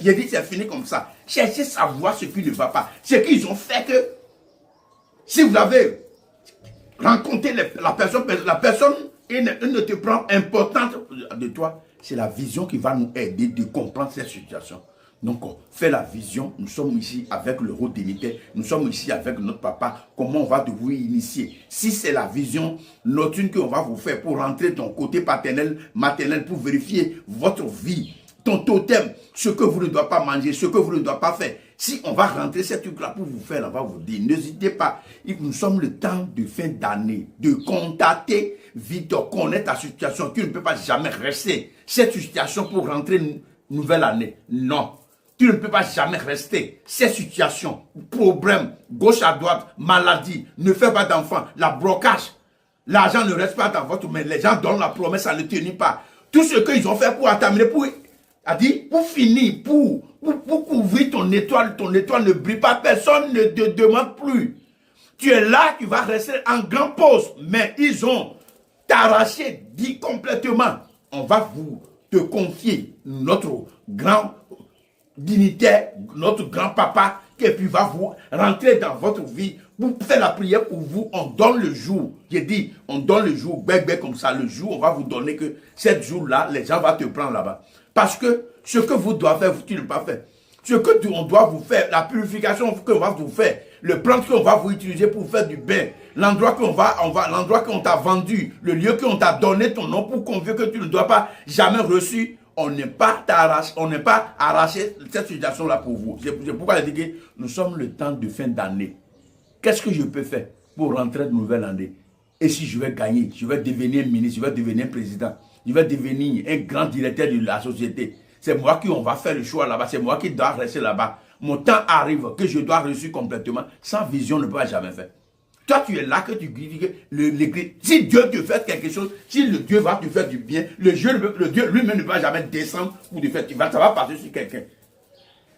J'ai dit, c'est fini comme ça. Cherchez à savoir ce qui ne va pas. Ce qu'ils ont fait que, si vous avez rencontré la personne, elle ne te prend importante de toi, c'est la vision qui va nous aider de comprendre cette situation. Donc, fais la vision. Nous sommes ici avec le rôle dignitaire. Nous sommes ici avec notre papa. Comment on va vous initier? Si c'est la vision nocturne qu'on va vous faire pour rentrer ton côté paternel, maternel, pour vérifier votre vie, ton totem, ce que vous ne doivez pas manger, ce que vous ne doivez pas faire. Si on va rentrer ce truc-là pour vous faire, on va vous dire, n'hésitez pas. Nous sommes le temps de fin d'année, de contacter vite, connaître ta situation. Tu ne peux pas jamais rester cette situation pour rentrer une nouvelle année. Non. Tu ne peux pas jamais rester. Ces situations, problèmes, gauche à droite, maladie, ne fais pas d'enfants, la blocage. L'argent ne reste pas dans votre main. Les gens donnent la promesse, ça ne tenit pas. Tout ce qu'ils ont fait pour attendre, pour finir, pour couvrir ton étoile ne brille pas. Personne ne te demande plus. Tu es là, tu vas rester en grande pause. Mais ils ont t'arraché, dit complètement. On va te confier notre grand dignitaire, notre grand-papa, qui puis va vous rentrer dans votre vie, pour faire la prière pour vous, on donne le jour. J'ai dit, on donne le jour, comme ça, le jour, on va vous donner que 7 jours-là, les gens vont te prendre là-bas. Parce que ce que vous devez faire, tu ne pas faire. Ce que on doit vous faire, la purification qu'on va vous faire, le plan qu'on va vous utiliser pour faire du bain, l'endroit l'endroit qu'on t'a vendu, le lieu qu'on t'a donné ton nom pour convaincre que tu ne dois pas jamais reçu. On n'est pas arraché cette situation-là pour vous. C'est pourquoi je dis que nous sommes le temps de fin d'année. Qu'est-ce que je peux faire pour rentrer de nouvelle année? Et si je vais gagner, je vais devenir ministre, je vais devenir président, je vais devenir un grand directeur de la société. C'est moi qui on va faire le choix là-bas, c'est moi qui dois rester là-bas. Mon temps arrive que je dois reçu complètement. Sans vision, on ne peut pas jamais faire. Toi, tu es là que tu dis que si Dieu te fait quelque chose, si le Dieu va te faire du bien, le Dieu lui-même ne va jamais descendre pour te faire, ça va passer sur quelqu'un.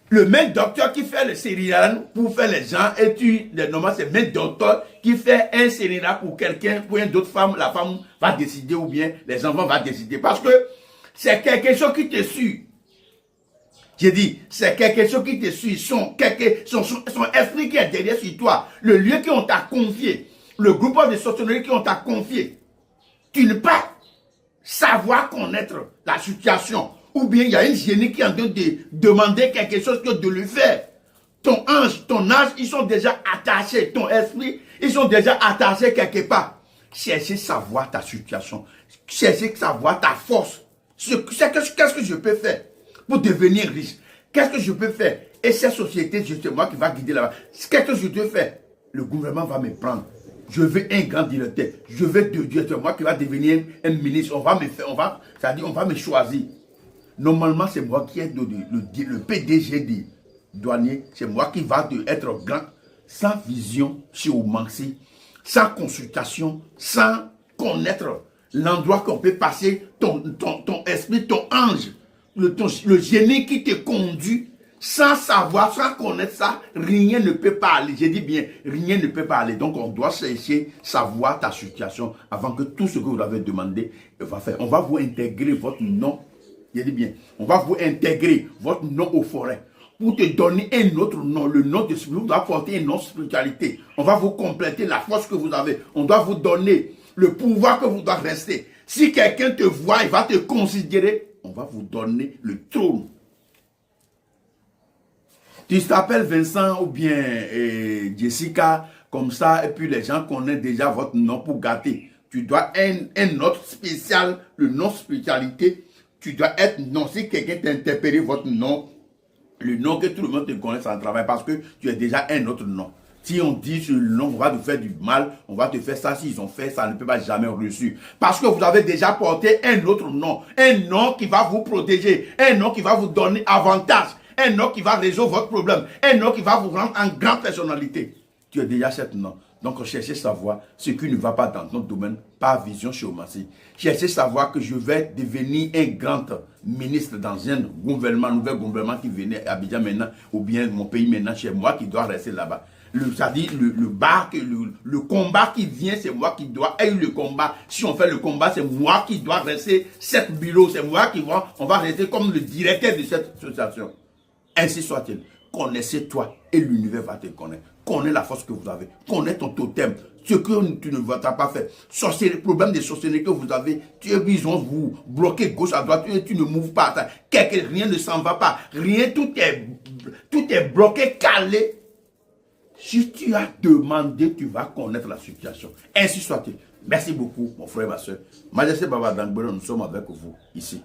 Le même docteur qui fait le céréal pour faire les gens, et normalement c'est le même docteur qui fait un céréal pour quelqu'un, pour une autre femme, la femme va décider ou bien les enfants vont décider. Parce que c'est quelque chose qui te suit. J'ai dit, c'est quelque chose qui te suit, son esprit qui est derrière sur toi, le lieu qu'on t'a confié, le groupe de sorcellerie qu'on t'a confié. Tu ne peux pas savoir connaître la situation. Ou bien il y a une génie qui est en train de demander quelque chose que de le faire. Ton ange, ils sont déjà attachés. Ton esprit, ils sont déjà attachés quelque part. Cherchez à savoir ta situation. Cherchez à savoir ta force. Qu'est-ce que je peux faire pour devenir riche? Qu'est-ce que je peux faire? Et cette société, c'est moi qui va guider là-bas. Qu'est-ce que je peux faire? Le gouvernement va me prendre. Je veux un grand directeur. Je veux c'est moi qui va devenir un ministre. On va me choisir. Normalement, c'est moi qui est le PDG des douaniers. C'est moi qui va être grand, sans vision, géomancie, sans consultation, sans connaître l'endroit qu'on peut passer, ton esprit, ton ange, le génie qui te conduit, sans savoir, sans connaître ça, rien ne peut pas aller. J'ai dit bien, rien ne peut pas aller. Donc, on doit chercher, savoir ta situation avant que tout ce que vous avez demandé va faire. On va vous intégrer votre nom. J'ai dit bien, on va vous intégrer votre nom aux forêts pour te donner un autre nom, le nom de spiritualité. Vous doit porter un nom de spiritualité. On va vous compléter la force que vous avez. On doit vous donner le pouvoir que vous doit rester. Si quelqu'un te voit, il va te considérer. On va vous donner le trône. Tu t'appelles Vincent ou bien Jessica, comme ça, et puis les gens connaissent déjà votre nom pour gâter. Tu dois un autre spécial, le nom spiritualité. Tu dois être non. Si quelqu'un t'a interpellé votre nom, le nom que tout le monde te connaît sans travail, parce que tu es déjà un autre nom. Si on dit sur le nom, on va te faire du mal, on va te faire ça. S'ils ont fait ça, ne peut pas jamais reçu. Parce que vous avez déjà porté un autre nom. Un nom qui va vous protéger. Un nom qui va vous donner avantage. Un nom qui va résoudre votre problème. Un nom qui va vous rendre en grande personnalité. Tu as déjà ce nom. Donc, cherchez à savoir ce qui ne va pas dans notre domaine, par vision géomancie. Cherchez à savoir que je vais devenir un grand ministre dans un gouvernement, nouvel gouvernement qui venait à Abidjan maintenant, ou bien mon pays maintenant, chez moi, qui doit rester là-bas. C'est-à-dire le combat qui vient, c'est moi qui dois aider le combat. Si on fait le combat, c'est moi qui dois rester cette bureau, c'est moi qui on va rester comme le directeur de cette association. Ainsi soit-il. Connaissez-toi et l'univers va te connaître. Connais la force que vous avez. Connais ton totem. Ce que tu ne vas pas faire. Sorcellerie, problème de sorcellerie que vous avez. Ils vont vous bloquer gauche à droite. Tu ne moves pas. Rien ne s'en va pas. Rien, tout est bloqué, calé. Si tu as demandé, tu vas connaître la situation. Ainsi soit-il. Merci beaucoup, mon frère et ma soeur. Majesté Baba Dangbero, nous sommes avec vous ici.